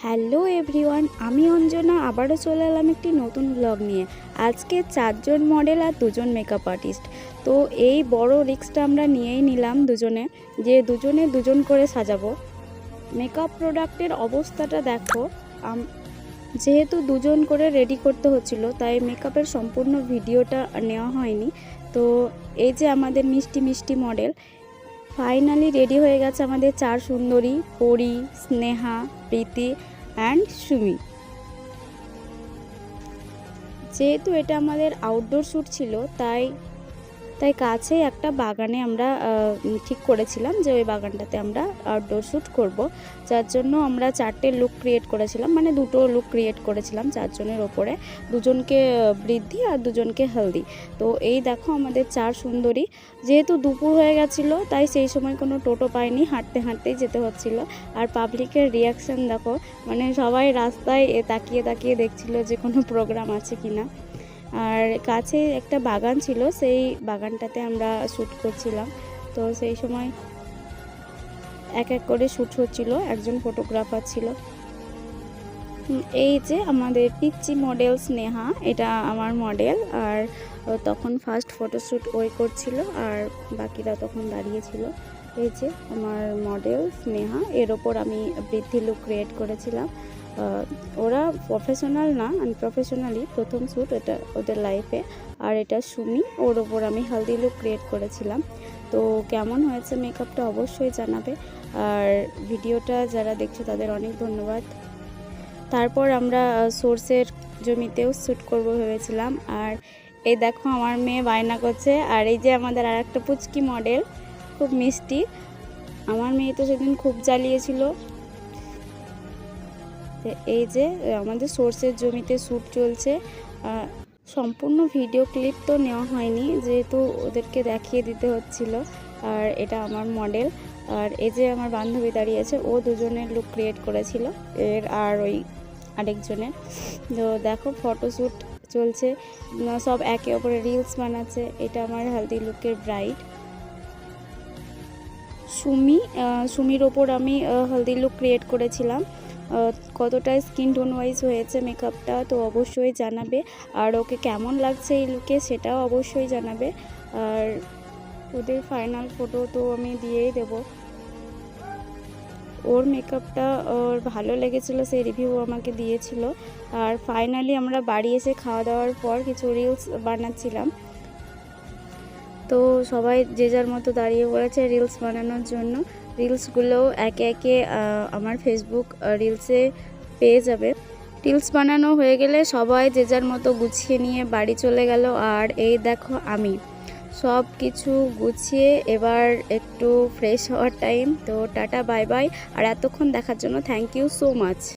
Hello everyone, আমি অঞ্জনা আবারও চলে এলাম একটি নতুন ব্লগ নিয়ে। আজকে 4 জন মডেল আর 2 জন মেকআপ আর্টিস্ট। তো এই বড় রিস্কটা আমরা নিয়েই নিলাম দুজনে, যে দুজনে দুজন করে সাজাবো। মেকআপ প্রোডাক্টের অবস্থাটা দেখো। যেহেতু দুজন করে রেডি করতে হচ্ছিল, তাই মেকআপের সম্পূর্ণ ভিডিওটা নেওয়া হয়নি। তো এই যে আমাদের মিষ্টি মিষ্টি মডেল ফাইনালি রেডি হয়ে গেছে, আমাদের 4 সুন্দরী, পরি, স্নেহা, প্রীতি অ্যান্ড সুমি। যেহেতু এটা আমাদের আউটডোর শ্যুট ছিল, তাই কাছে একটা বাগানে আমরা ঠিক করেছিলাম যে ওই বাগানটাতে আমরা আউটডোর শ্যুট করব। যার জন্য আমরা 4টে লুক ক্রিয়েট করেছিলাম, মানে 2টো লুক ক্রিয়েট করেছিলাম 4 জনের ওপরে, দুজনকে বৃদ্ধি আর দুজনকে হলদি। তো এই দেখো আমাদের 4 সুন্দরী। যেহেতু দুপুর হয়ে গেছিলো, তাই সেই সময় কোনো টোটো পাইনি, হাঁটতে হাঁটতেই যেতে হচ্ছিল। আর পাবলিকের রিয়াকশান দেখো, মানে সবাই রাস্তায় তাকিয়ে তাকিয়ে দেখছিল যে কোনো প্রোগ্রাম আছে কি না। আর কাছে একটা বাগান ছিল, সেই বাগানটাতে আমরা শ্যুট করছিলাম। তো সেই সময় এক এক করে শ্যুট হচ্ছিল, একজন ফটোগ্রাফার ছিল। এই যে আমাদের পিচ্চি মডেল স্নেহা, এটা আমার মডেল। আর তখন ফার্স্ট ফটোশ্যুট ওই করছিল, আর বাকিরা তখন দাঁড়িয়েছিল। এই যে আমার মডেল স্নেহা, এর ওপর আমি বৃদ্ধি লুক ক্রিয়েট করেছিলাম। ওরা প্রফেশনাল না, আনপ্রফেশনালি প্রথম শ্যুট এটা ওদের লাইফে। আর এটা সুমি, ওর ওপর আমি হলদি লুক ক্রিয়েট করেছিলাম। তো কেমন হয়েছে মেকআপটা অবশ্যই জানাবে। আর ভিডিওটা যারা দেখছো তাদের অনেক ধন্যবাদ। তারপর আমরা সোর্সের জমিতেও শ্যুট করব ভেবেছিলাম। আর এই দেখো আমার মেয়ে বায়না করছে। আর এই যে আমাদের আর একটা পুচকি মডেল, খুব মিষ্টি। আমার মেয়ে তো সেদিন খুব জ্বালিয়েছিল। এই যে আমাদের সোর্সের জমিতে শ্যুট চলছে। সম্পূর্ণ ভিডিও ক্লিপ তো নেওয়া হয়নি, যেহেতু ওদেরকে দেখিয়ে দিতে হচ্ছিল। আর এটা আমার মডেল। আর এই যে আমার বান্ধবী দাঁড়িয়ে আছে, ও দুজনের লুক ক্রিয়েট করেছিল, এর আর ওই আরেকজনের। তো দেখো ফটোশ্যুট চলছে, সব একে অপরে রিলস বানাচ্ছে। এটা আমার হলদি লুকের ব্রাইড সুমির ওপর আমি হলদি লুক ক্রিয়েট করেছিলাম। কতটা স্কিন টোন ওয়াইজ হয়েছে মেকআপটা তো অবশ্যই জানাবে। আর ওকে কেমন লাগছে এই লুকে সেটাও অবশ্যই জানাবে। আর ওদের ফাইনাল ফটো তো আমি দিয়েই দেব। ওর মেকআপটা ওর ভালো লেগেছিলো, সেই রিভিউ আমাকে দিয়েছিল। আর ফাইনালি আমরা বাড়ি এসে খাওয়া দাওয়ার পর কিছু রিলস বানাচ্ছিলাম। তো সবাই যে যার মতো দাঁড়িয়ে পড়েছে রিলস বানানোর জন্য। রিলসগুলো একে একে আমার ফেসবুক রিলসে পেয়ে যাবে। রিলস বানানো হয়ে গেলে সবাই যে যার মতো গুছিয়ে নিয়ে বাড়ি চলে গেল। আর এই দেখো আমি সব কিছু গুছিয়ে এবার একটু ফ্রেশ হওয়ার টাইম। তো টাটা বাই বাই। আর এতক্ষণ দেখার জন্য থ্যাংক ইউ সো মাচ।